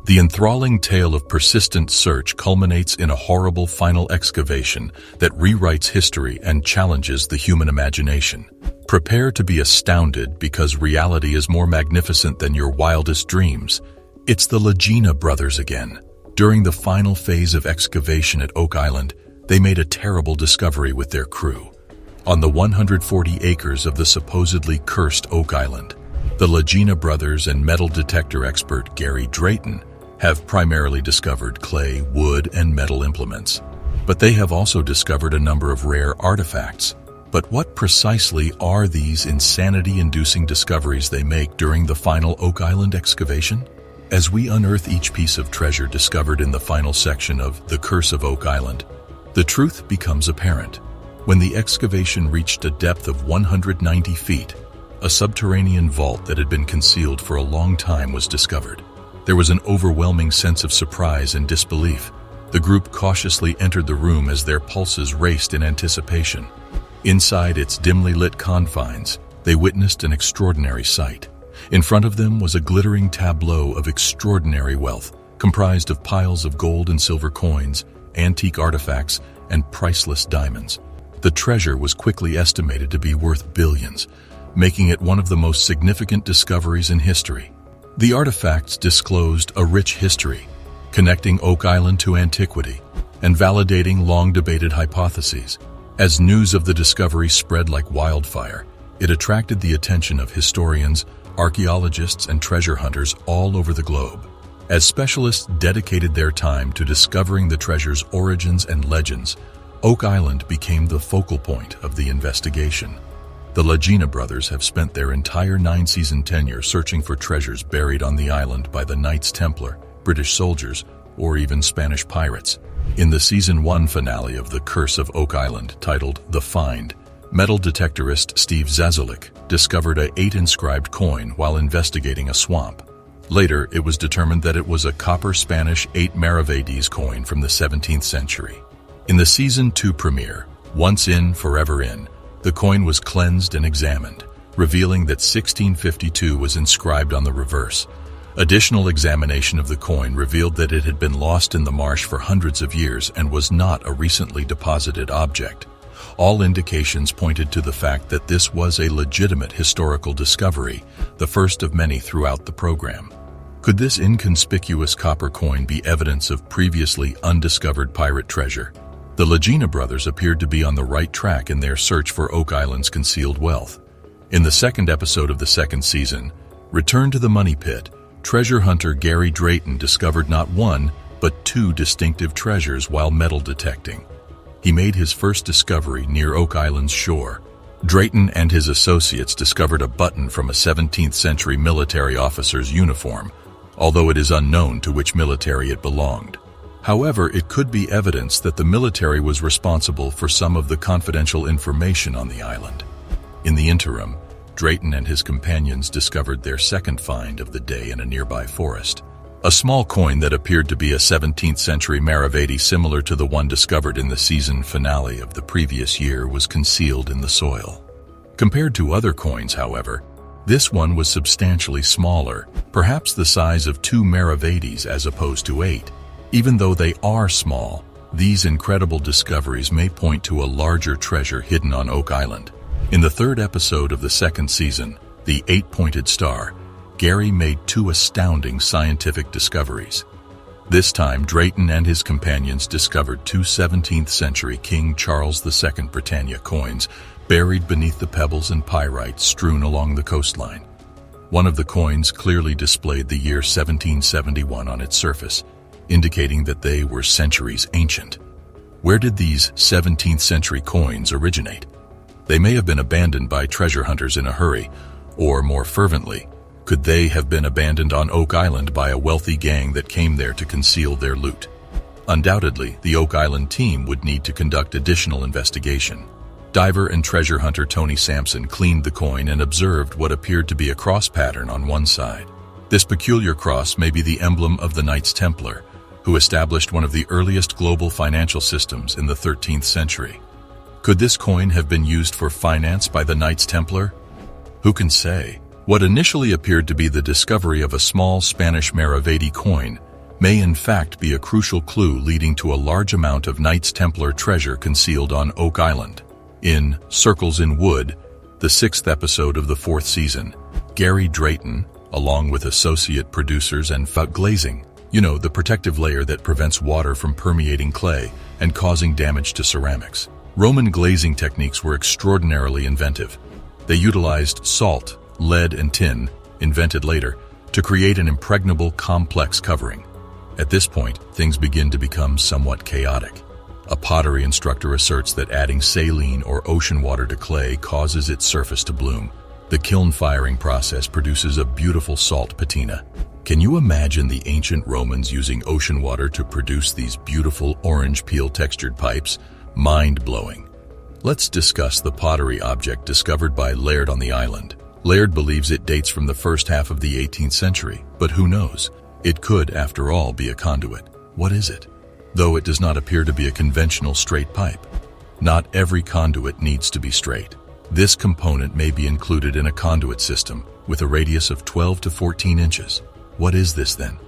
The enthralling tale of persistent search culminates in a horrible final excavation that rewrites history and challenges the human imagination. Prepare to be astounded because reality is more magnificent than your wildest dreams. It's the Lagena brothers again. During the final phase of excavation at Oak Island, they made a terrible discovery with their crew. On the 140 acres of the supposedly cursed Oak Island, the Lagena brothers and metal detector expert Gary Drayton have primarily discovered clay, wood, and metal implements. But they have also discovered a number of rare artifacts. But what precisely are these insanity-inducing discoveries they make during the final Oak Island excavation? As we unearth each piece of treasure discovered in the final section of The Curse of Oak Island, the truth becomes apparent. When the excavation reached a depth of 190 feet, a subterranean vault that had been concealed for a long time was discovered. There was an overwhelming sense of surprise and disbelief. The group cautiously entered the room as their pulses raced in anticipation. Inside its dimly lit confines, they witnessed an extraordinary sight. In front of them was a glittering tableau of extraordinary wealth, comprised of piles of gold and silver coins, antique artifacts, and priceless diamonds. The treasure was quickly estimated to be worth billions, making it one of the most significant discoveries in history. The artifacts disclosed a rich history, connecting Oak Island to antiquity and validating long-debated hypotheses. As news of the discovery spread like wildfire, it attracted the attention of historians, archaeologists, and treasure hunters all over the globe. As specialists dedicated their time to discovering the treasure's origins and legends, Oak Island became the focal point of the investigation. The Lagena brothers have spent their entire 9-season tenure searching for treasures buried on the island by the Knights Templar, British soldiers, or even Spanish pirates. In the Season 1 finale of The Curse of Oak Island, titled The Find, metal detectorist Steve Zazalik discovered a 8-inscribed coin while investigating a swamp. Later, it was determined that it was a copper Spanish 8 maravedis coin from the 17th century. In the Season 2 premiere, Once In, Forever In, the coin was cleansed and examined, revealing that 1652 was inscribed on the reverse. Additional examination of the coin revealed that it had been lost in the marsh for hundreds of years and was not a recently deposited object. All indications pointed to the fact that this was a legitimate historical discovery, the first of many throughout the program. Could this inconspicuous copper coin be evidence of previously undiscovered pirate treasure? The Lagena brothers appeared to be on the right track in their search for Oak Island's concealed wealth. In the second episode of the second season, Return to the Money Pit, treasure hunter Gary Drayton discovered not one, but 2 distinctive treasures while metal detecting. He made his first discovery near Oak Island's shore. Drayton and his associates discovered a button from a 17th century military officer's uniform, although it is unknown to which military it belonged. However, it could be evidence that the military was responsible for some of the confidential information on the island. In the interim, Drayton and his companions discovered their second find of the day in a nearby forest. A small coin that appeared to be a 17th century maravedi similar to the one discovered in the season finale of the previous year was concealed in the soil. Compared to other coins, however, this one was substantially smaller, perhaps the size of 2 maravedis as opposed to 8. Even though they are small, these incredible discoveries may point to a larger treasure hidden on Oak Island. In the third episode of the second season, The 8-Pointed Star, Gary made 2 astounding scientific discoveries. This time, Drayton and his companions discovered 2 17th century King Charles II Britannia coins buried beneath the pebbles and pyrite strewn along the coastline. One of the coins clearly displayed the year 1771 on its surface, indicating that they were centuries ancient. Where did these 17th century coins originate? They may have been abandoned by treasure hunters in a hurry, or more fervently, could they have been abandoned on Oak Island by a wealthy gang that came there to conceal their loot? Undoubtedly, the Oak Island team would need to conduct additional investigation. Diver and treasure hunter Tony Sampson cleaned the coin and observed what appeared to be a cross pattern on one side. This peculiar cross may be the emblem of the Knights Templar, who established one of the earliest global financial systems in the 13th century. Could this coin have been used for finance by the Knights Templar? Who can say? What initially appeared to be the discovery of a small Spanish maravedi coin may in fact be a crucial clue leading to a large amount of Knights Templar treasure concealed on Oak Island. In Circles in Wood, the 6th episode of the 4th season, Gary Drayton, along with associate producers and glazing, the protective layer that prevents water from permeating clay and causing damage to ceramics. Roman glazing techniques were extraordinarily inventive. They utilized salt, lead, and tin, invented later, to create an impregnable, complex covering. At this point, things begin to become somewhat chaotic. A pottery instructor asserts that adding saline or ocean water to clay causes its surface to bloom. The kiln firing process produces a beautiful salt patina. Can you imagine the ancient Romans using ocean water to produce these beautiful orange peel textured pipes? Mind-blowing. Let's discuss the pottery object discovered by Laird on the island. Laird believes it dates from the first half of the 18th century, but who knows? It could, after all, be a conduit. What is it? Though it does not appear to be a conventional straight pipe. Not every conduit needs to be straight. This component may be included in a conduit system with a radius of 12 to 14 inches. What is this then?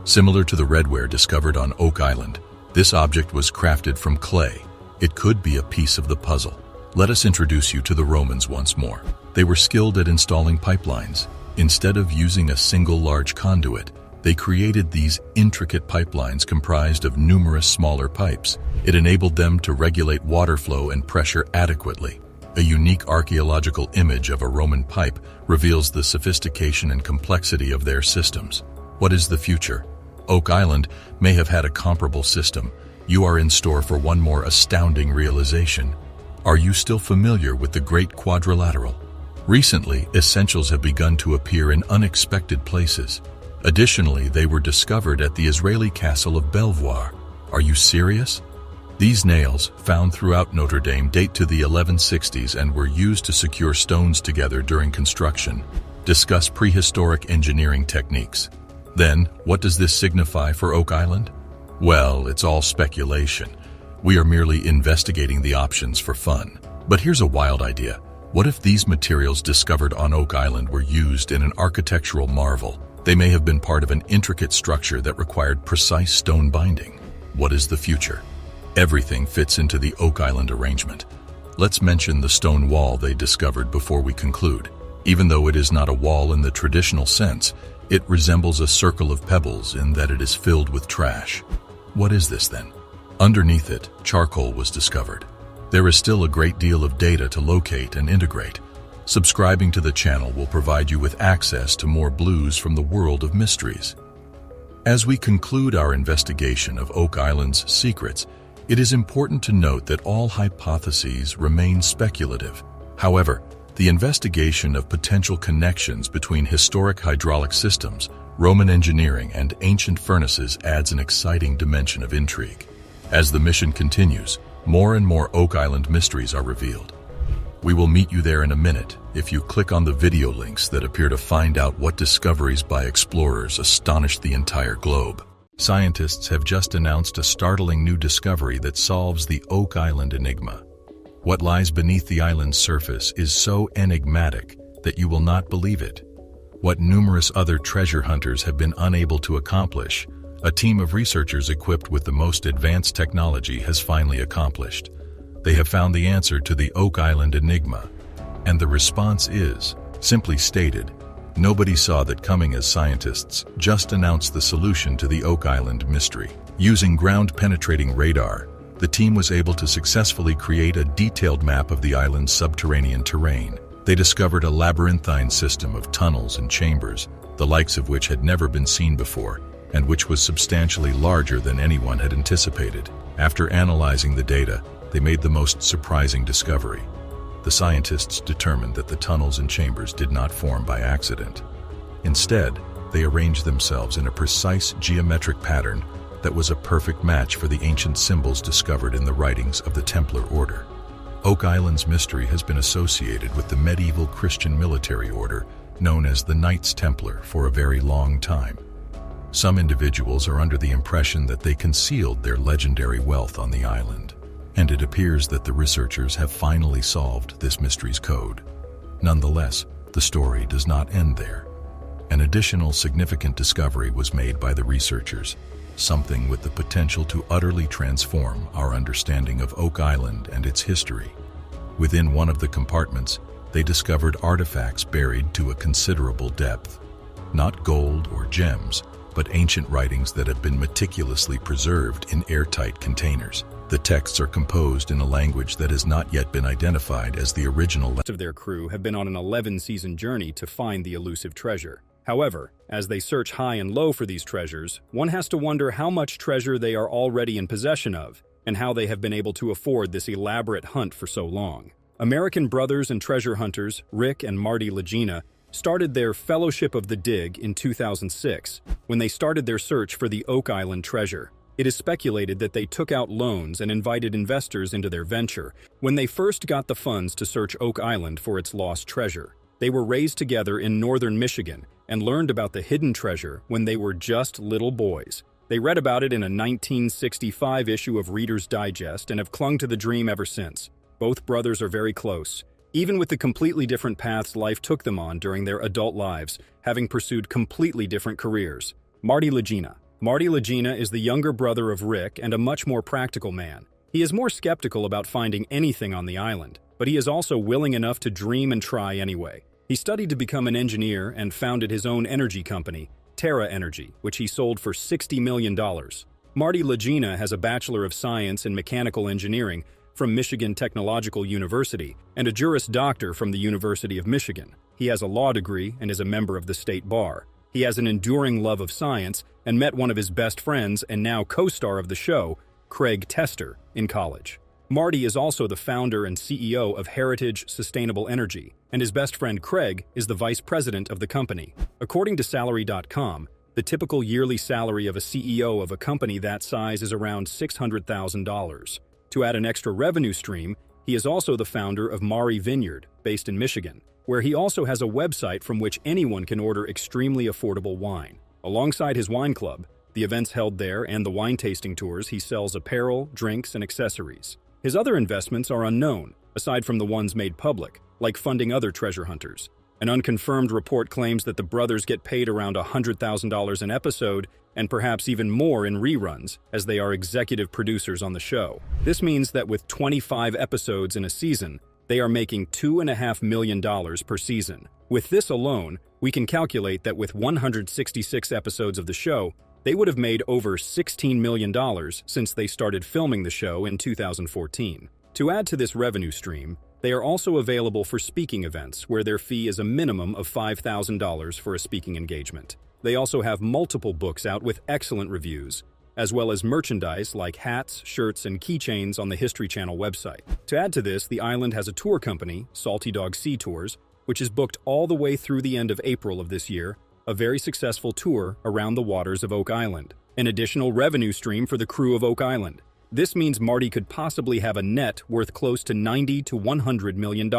Similar to the redware discovered on Oak Island, this object was crafted from clay. It could be a piece of the puzzle. Let us introduce you to the Romans once more. They were skilled at installing pipelines. Instead of using a single large conduit, they created these intricate pipelines comprised of numerous smaller pipes. It enabled them to regulate water flow and pressure adequately. A unique archaeological image of a Roman pipe reveals the sophistication and complexity of their systems. What is the future? Oak Island may have had a comparable system. You are in store for one more astounding realization. Are you still familiar with the Great Quadrilateral? Recently, essentials have begun to appear in unexpected places. Additionally, they were discovered at the Israeli castle of Belvoir. Are you serious? These nails, found throughout Notre Dame, date to the 1160s and were used to secure stones together during construction. Discuss prehistoric engineering techniques. Then, what does this signify for Oak Island? Well, it's all speculation. We are merely investigating the options for fun. But here's a wild idea. What if these materials discovered on Oak Island were used in an architectural marvel? They may have been part of an intricate structure that required precise stone binding. What is the future? Everything fits into the Oak Island arrangement. Let's mention the stone wall they discovered before we conclude. Even though it is not a wall in the traditional sense, it resembles a circle of pebbles in that it is filled with trash. What is this then? Underneath it, charcoal was discovered. There is still a great deal of data to locate and integrate. Subscribing to the channel will provide you with access to more blues from the world of mysteries. As we conclude our investigation of Oak Island's secrets, it is important to note that all hypotheses remain speculative. However, the investigation of potential connections between historic hydraulic systems, Roman engineering, and ancient furnaces adds an exciting dimension of intrigue. As the mission continues, more and more Oak Island mysteries are revealed. We will meet you there in a minute if you click on the video links that appear to find out what discoveries by explorers astonished the entire globe. Scientists have just announced a startling new discovery that solves the Oak Island enigma. What lies beneath the island's surface is so enigmatic that you will not believe it. What numerous other treasure hunters have been unable to accomplish, a team of researchers equipped with the most advanced technology has finally accomplished. They have found the answer to the Oak Island enigma, and the response is, simply stated, nobody saw that coming as scientists just announced the solution to the Oak Island mystery. Using ground-penetrating radar, the team was able to successfully create a detailed map of the island's subterranean terrain. They discovered a labyrinthine system of tunnels and chambers, the likes of which had never been seen before, and which was substantially larger than anyone had anticipated. After analyzing the data, they made the most surprising discovery. The scientists determined that the tunnels and chambers did not form by accident. Instead, they arranged themselves in a precise geometric pattern that was a perfect match for the ancient symbols discovered in the writings of the Templar Order. Oak Island's mystery has been associated with the medieval Christian military order known as the Knights Templar for a very long time. Some individuals are under the impression that they concealed their legendary wealth on the island, and it appears that the researchers have finally solved this mystery's code. Nonetheless, the story does not end there. An additional significant discovery was made by the researchers. something with the potential to utterly transform our understanding of Oak Island and its history. Within one of the compartments, they discovered artifacts buried to a considerable depth. Not gold or gems, but ancient writings that have been meticulously preserved in airtight containers. The texts are composed in a language that has not yet been identified as the original language. Of their crew have been on an 11-season journey to find the elusive treasure. However, as they search high and low for these treasures, one has to wonder how much treasure they are already in possession of, and how they have been able to afford this elaborate hunt for so long. American brothers and treasure hunters, Rick and Marty Lagena, started their Fellowship of the Dig in 2006, when they started their search for the Oak Island treasure. It is speculated that they took out loans and invited investors into their venture when they first got the funds to search Oak Island for its lost treasure. They were raised together in northern Michigan and learned about the hidden treasure when they were just little boys. They read about it in a 1965 issue of Reader's Digest and have clung to the dream ever since. Both brothers are very close, even with the completely different paths life took them on during their adult lives, having pursued completely different careers. Marty Lagena. Marty Lagena is the younger brother of Rick and a much more practical man. He is more skeptical about finding anything on the island, but he is also willing enough to dream and try anyway. He studied to become an engineer and founded his own energy company, Terra Energy, which he sold for $60 million. Marty Lagena has a Bachelor of Science in Mechanical Engineering from Michigan Technological University and a Juris Doctor from the University of Michigan. He has a law degree and is a member of the state bar. He has an enduring love of science and met one of his best friends and now co-star of the show, Craig Tester, in college. Marty is also the founder and CEO of Heritage Sustainable Energy, and his best friend Craig is the vice president of the company. According to Salary.com, the typical yearly salary of a CEO of a company that size is around $600,000. To add an extra revenue stream, he is also the founder of Maury Vineyard, based in Michigan, where he also has a website from which anyone can order extremely affordable wine. Alongside his wine club, the events held there, and the wine tasting tours, he sells apparel, drinks, and accessories. His other investments are unknown, aside from the ones made public, like funding other treasure hunters. An unconfirmed report claims that the brothers get paid around $100,000 an episode, and perhaps even more in reruns, as they are executive producers on the show. This means that with 25 episodes in a season, they are making $2.5 million per season. With this alone, we can calculate that with 166 episodes of the show, they would have made over $16 million since they started filming the show in 2014. To add to this revenue stream, they are also available for speaking events where their fee is a minimum of $5,000 for a speaking engagement. They also have multiple books out with excellent reviews, as well as merchandise like hats, shirts, and keychains on the History Channel website. To add to this, the island has a tour company, Salty Dog Sea Tours, which is booked all the way through the end of April of this year, a very successful tour around the waters of Oak Island, an additional revenue stream for the crew of Oak Island. This means Marty could possibly have a net worth close to $90 to $100 million.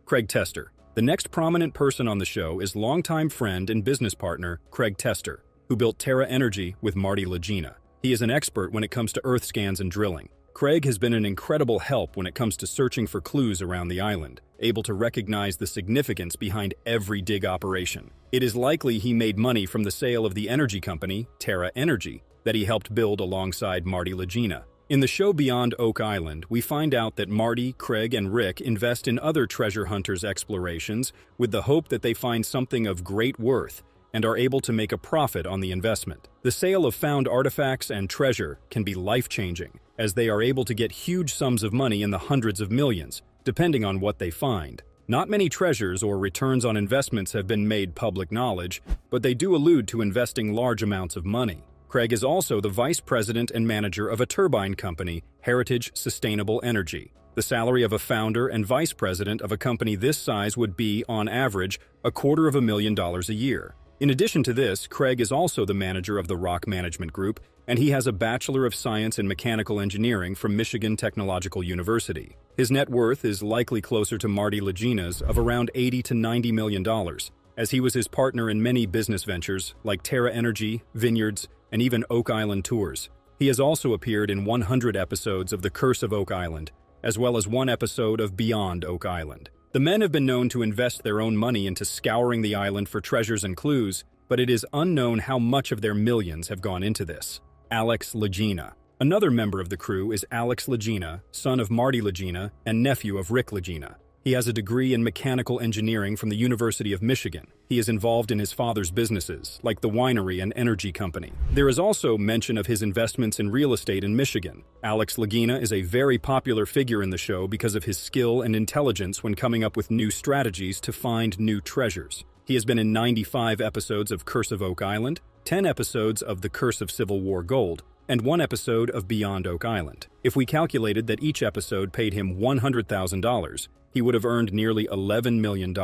Craig Tester. The next prominent person on the show is longtime friend and business partner Craig Tester, who built Terra Energy with Marty Lagena. He is an expert when it comes to earth scans and drilling. Craig has been an incredible help when it comes to searching for clues around the island, able to recognize the significance behind every dig operation. It is likely he made money from the sale of the energy company, Terra Energy, that he helped build alongside Marty Lagena. In the show Beyond Oak Island, we find out that Marty, Craig, and Rick invest in other treasure hunters' explorations with the hope that they find something of great worth and are able to make a profit on the investment. The sale of found artifacts and treasure can be life-changing, as they are able to get huge sums of money in the hundreds of millions, depending on what they find. Not many treasures or returns on investments have been made public knowledge, but they do allude to investing large amounts of money. Craig is also the vice president and manager of a turbine company, Heritage Sustainable Energy. The salary of a founder and vice president of a company this size would be, on average, $250,000 a year. In addition to this, Craig is also the manager of the Rock Management Group, and he has a Bachelor of Science in Mechanical Engineering from Michigan Technological University. His net worth is likely closer to Marty Lagena's of around $80 to $90 million, as he was his partner in many business ventures like Terra Energy, Vineyards, and even Oak Island tours. He has also appeared in 100 episodes of The Curse of Oak Island, as well as one episode of Beyond Oak Island. The men have been known to invest their own money into scouring the island for treasures and clues, but it is unknown how much of their millions have gone into this. Alex Lagena. Another member of the crew is Alex Lagena, son of Marty Lagena and nephew of Rick Lagena. He has a degree in mechanical engineering from the University of Michigan. He is involved in his father's businesses, like the winery and energy company. There is also mention of his investments in real estate in Michigan. Alex Lagena is a very popular figure in the show because of his skill and intelligence when coming up with new strategies to find new treasures. He has been in 95 episodes of Curse of Oak Island, 10 episodes of The Curse of Civil War Gold, and 1 episode of Beyond Oak Island. If we calculated that each episode paid him $100,000, he would have earned nearly $11 million.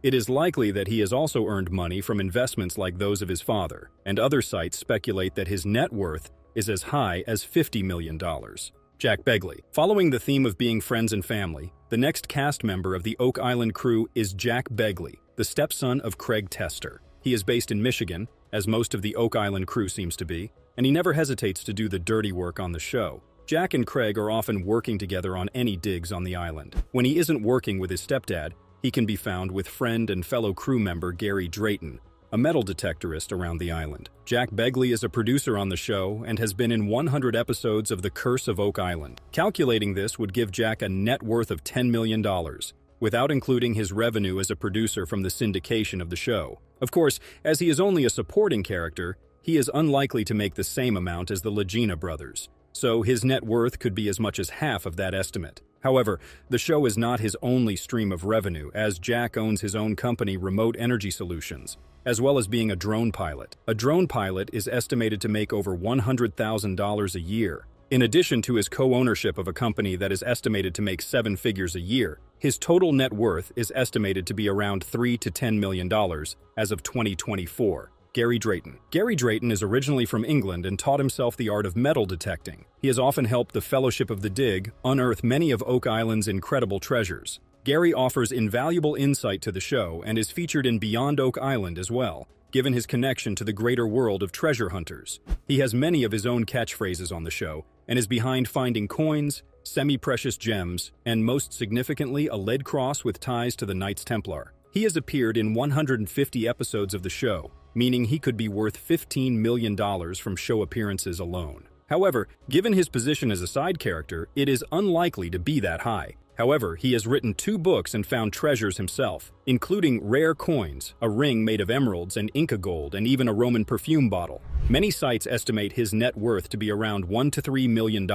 It is likely that he has also earned money from investments like those of his father, and other sites speculate that his net worth is as high as $50 million. Jack Begley. Following the theme of being friends and family, the next cast member of the Oak Island crew is Jack Begley, the stepson of Craig Tester. He is based in Michigan, as most of the Oak Island crew seems to be, and he never hesitates to do the dirty work on the show. Jack and Craig are often working together on any digs on the island. When he isn't working with his stepdad, he can be found with friend and fellow crew member Gary Drayton, a metal detectorist around the island. Jack Begley is a producer on the show and has been in 100 episodes of The Curse of Oak Island. Calculating this would give Jack a net worth of $10 million, without including his revenue as a producer from the syndication of the show. Of course, as he is only a supporting character, he is unlikely to make the same amount as the Lagena brothers, so his net worth could be as much as half of that estimate. However, the show is not his only stream of revenue, as Jack owns his own company, Remote Energy Solutions, as well as being a drone pilot. A drone pilot is estimated to make over $100,000 a year. In addition to his co-ownership of a company that is estimated to make 7 figures a year, his total net worth is estimated to be around $3 to $10 million as of 2024. Gary Drayton. Gary Drayton is originally from England and taught himself the art of metal detecting. He has often helped the Fellowship of the Dig unearth many of Oak Island's incredible treasures. Gary offers invaluable insight to the show and is featured in Beyond Oak Island as well, given his connection to the greater world of treasure hunters. He has many of his own catchphrases on the show and is behind finding coins, semi-precious gems, and most significantly, a lead cross with ties to the Knights Templar. He has appeared in 150 episodes of the show, meaning he could be worth $15 million from show appearances alone. However, given his position as a side character, it is unlikely to be that high. However, he has written 2 books and found treasures himself, including rare coins, a ring made of emeralds and Inca gold, and even a Roman perfume bottle. Many sites estimate his net worth to be around $1 to $3 million.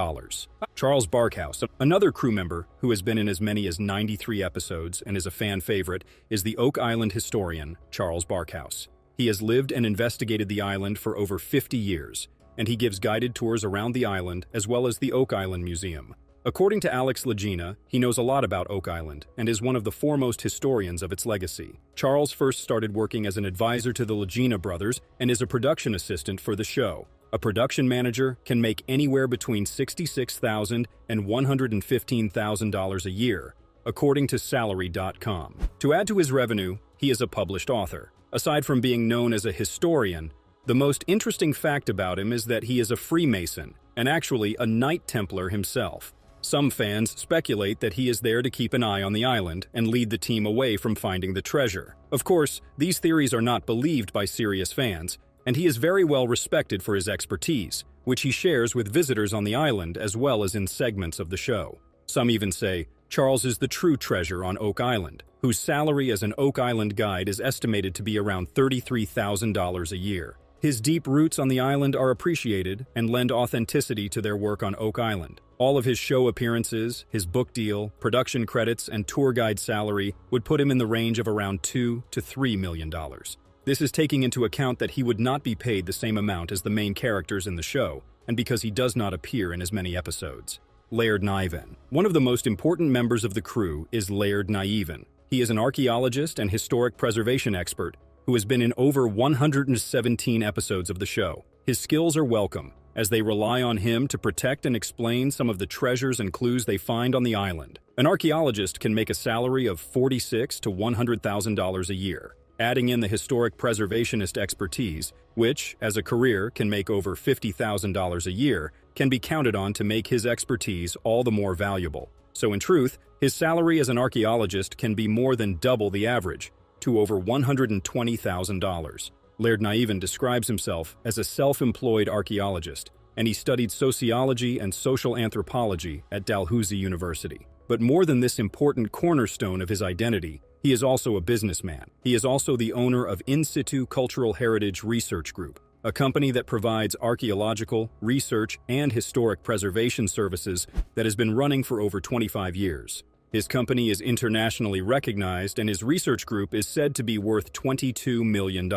Charles Barkhouse, another crew member who has been in as many as 93 episodes and is a fan favorite, is the Oak Island historian, Charles Barkhouse. He has lived and investigated the island for over 50 years, and he gives guided tours around the island as well as the Oak Island Museum. According to Alex Lagena, he knows a lot about Oak Island and is one of the foremost historians of its legacy. Charles first started working as an advisor to the Lagena brothers and is a production assistant for the show. A production manager can make anywhere between $66,000 and $115,000 a year, according to Salary.com. To add to his revenue, he is a published author. Aside from being known as a historian, the most interesting fact about him is that he is a Freemason and actually a Knight Templar himself. Some fans speculate that he is there to keep an eye on the island and lead the team away from finding the treasure. Of course, these theories are not believed by serious fans, and he is very well respected for his expertise, which he shares with visitors on the island as well as in segments of the show. Some even say Charles is the true treasure on Oak Island, whose salary as an Oak Island guide is estimated to be around $33,000 a year. His deep roots on the island are appreciated and lend authenticity to their work on Oak Island. All of his show appearances, his book deal, production credits, and tour guide salary would put him in the range of around $2 to $3 million. This is taking into account that he would not be paid the same amount as the main characters in the show, and because he does not appear in as many episodes. Laird Niven. One of the most important members of the crew is Laird Niven. He is an archaeologist and historic preservation expert who has been in over 117 episodes of the show. His skills are welcome, as they rely on him to protect and explain some of the treasures and clues they find on the island. An archaeologist can make a salary of $46,000 to $100,000 a year. Adding in the historic preservationist expertise, which, as a career, can make over $50,000 a year, can be counted on to make his expertise all the more valuable. So in truth, his salary as an archaeologist can be more than double the average, to over $120,000. Laird Niven describes himself as a self-employed archaeologist, and he studied sociology and social anthropology at Dalhousie University. But more than this important cornerstone of his identity, he is also a businessman. He is also the owner of In Situ Cultural Heritage Research Group, a company that provides archaeological, research, and historic preservation services that has been running for over 25 years. His company is internationally recognized, and his research group is said to be worth $22 million.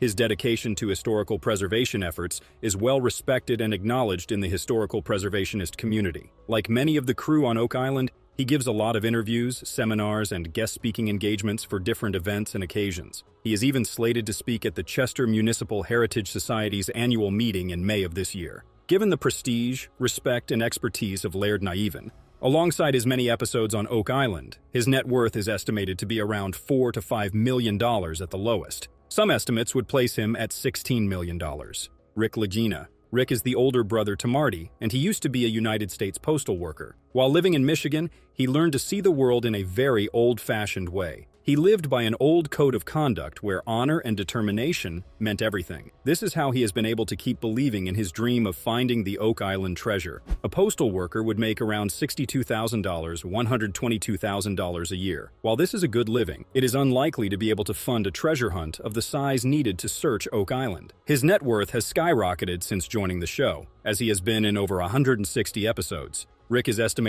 His dedication to historical preservation efforts is well respected and acknowledged in the historical preservationist community. Like many of the crew on Oak Island, he gives a lot of interviews, seminars, and guest speaking engagements for different events and occasions. He is even slated to speak at the Chester Municipal Heritage Society's annual meeting in May of this year. Given the prestige, respect, and expertise of Laird Naivin, alongside his many episodes on Oak Island, his net worth is estimated to be around $4 to $5 million at the lowest. Some estimates would place him at $16 million. Rick Lagina. Rick is the older brother to Marty, and he used to be a United States postal worker. While living in Michigan, he learned to see the world in a very old-fashioned way. He lived by an old code of conduct where honor and determination meant everything. This is how he has been able to keep believing in his dream of finding the Oak Island treasure. A postal worker would make around $62,000, $122,000 a year. While this is a good living, it is unlikely to be able to fund a treasure hunt of the size needed to search Oak Island. His net worth has skyrocketed since joining the show, as he has been in over 160 episodes. Rick is estimated